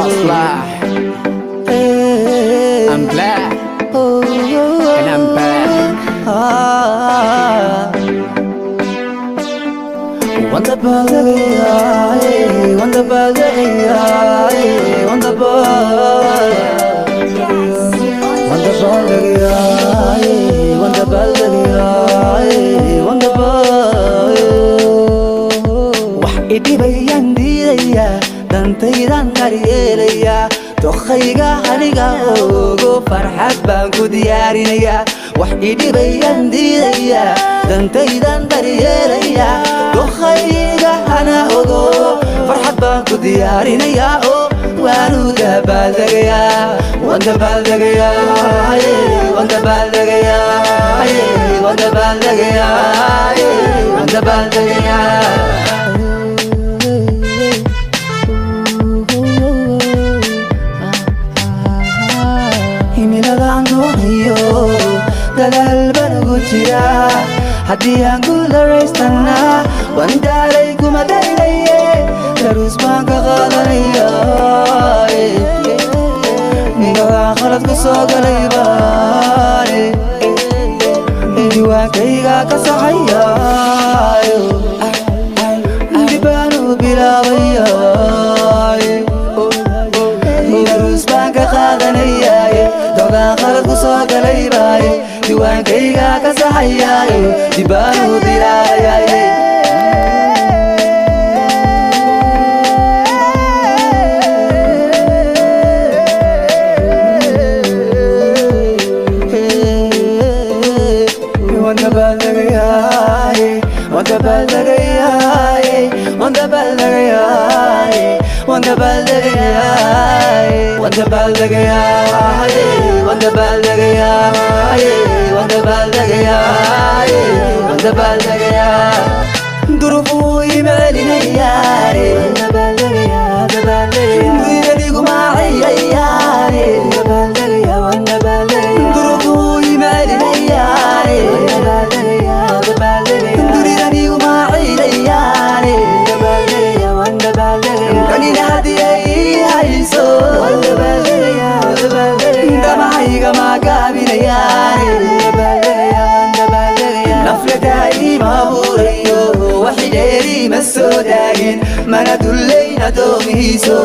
Maslax. I'm black and I'm back. Wanda balagay, wanda balagay, wanda balagay, wanda balagay, wanda balagay, wanda balagay. Wax idibayan diidaya, dantaydan daryeelaya, dokhayga aniga ogo farxad baan ku diyaarinaya. Wax idibayan diidaya, dantaydan daryeelaya, dokhayga ana ogo farxad baan ku diyaarinaya. Oh waanu dabaaldegaya, waan dabaaldegaya, waan dabaaldegaya, waan dabaaldegaya, waan dabaaldegaya. Himiladan doonayo dadaal baan ugu jiraa, haddii aan guularaystana waan daalay kuma daylaye, daruus baan ka qaadanaya. Galaan khalad ku soo galay baane, diwaankayga ka saxaya, dib baan u bilaabaya. Daruus baan ka qaadanaya, galaan khalad ku soo galay baane, diwaankayga ka saxaya, dib baan u bilaabaya. Wanda balagaya, wanda balagaya, wanda balagaya, wanda balagaya, wanda balagaya, wanda balagaya, wanda balagaya, wanda balagaya. Durufu imalinaya, wanda balagaya, wanda balagaya. Durufu imalinaya, wanda balagaya, wanda balagaya. Durufu imalinaya, wanda balagaya, wanda balagaya. Durufu imalinaya, wanda balagaya, wanda balagaya. Kanina hadiyay hayso, wanda balagaya, wanda balagaya. Damahayga magabinaya, wanda balagaya, wanda balagaya. Nafladay maburayo, waxidheeri ma soo daagin, mana dullayna doomihiiso,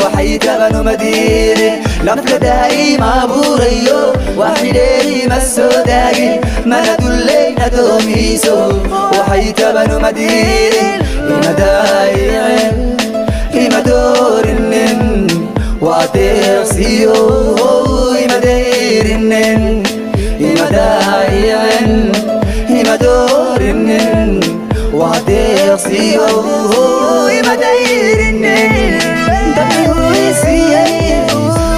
waxay tabanu madiidin. Nafladay maburayo, waxidheeri ma soo daagin, mana dullayna doomihiiso, waxay tabanu madiidin. Imadayicin, ima doorinin, waa deeqsiyo, imadeyrinin. Imadayicin, ima doorinin, waa deeqsiyo, imadeyrinin. Dabigu isiiyey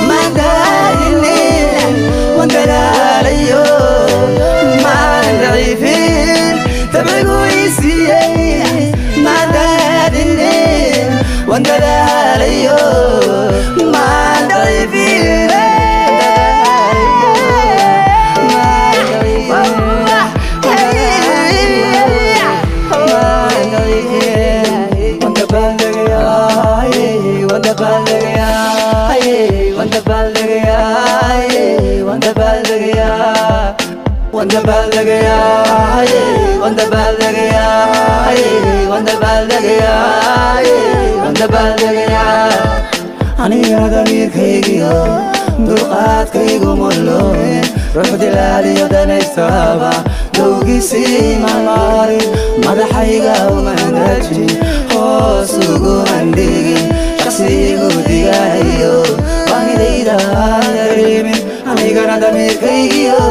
madaalinin, waan dalaalayo maan daciifin. Dabigu isiiyey madaalinin, waan dalaalayo maan daciifin. Wanda balagaya, wanda balagaya, wanda balagaya, wanda balagaya, wanda balagaya, wanda balagaya, wanda balagaya. Aniga damiirkaygiyo dulqaadkaygu mulooyin, ruux dilaaliyo danaystaba dowgiisii mamaarin. Madaxayga umandajin, hoos uguman dhigin, shaqsigu digahayo baahidayda dareemin. Anigana damiirkaygiyo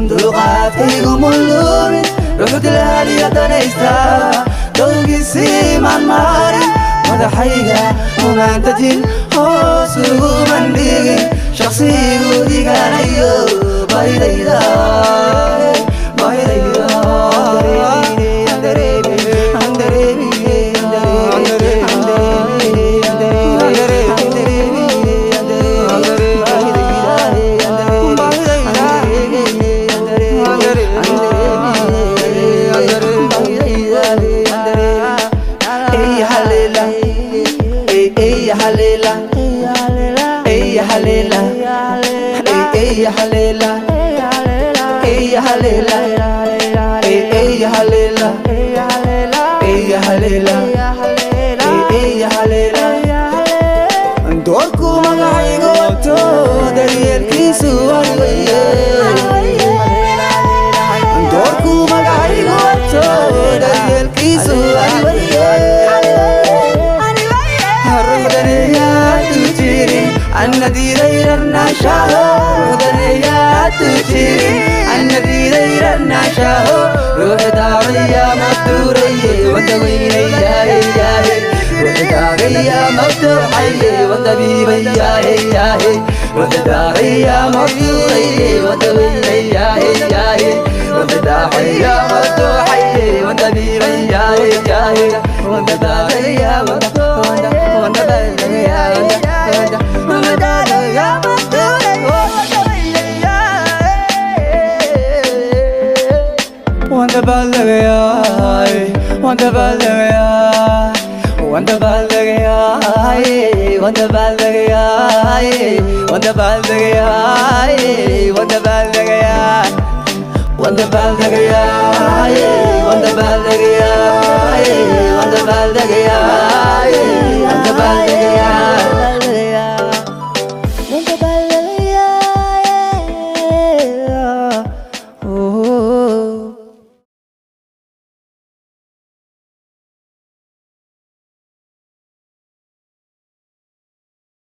dulqaadkaygu mulooyin, ruux dilaaliyo danaystaba dowgiisii mamaarin. Madaxayga umandajin, hoos uguman dhigin, shaqsigu digahayo baahidayda baahidayda. Haleela, haleela ya haleela doorku magacaygu wato daryeelkiisu waligaye doorku magacaygu wato daryeelkiisu waligaye النذير النشاه ودنيات تجري النذير النشاه روح داريا مدوري ودويني يا روح داريا مدوري ودبيبي يا روح داريا مدوري ودويني يا روح داريا مدوري ودبيبي يا روح داريا Wanda balagay, wanda balagay, wanda balagay, wanda balagay, wanda balagay, wanda balagay, wanda balagay, wanda balagay, wanda balagay.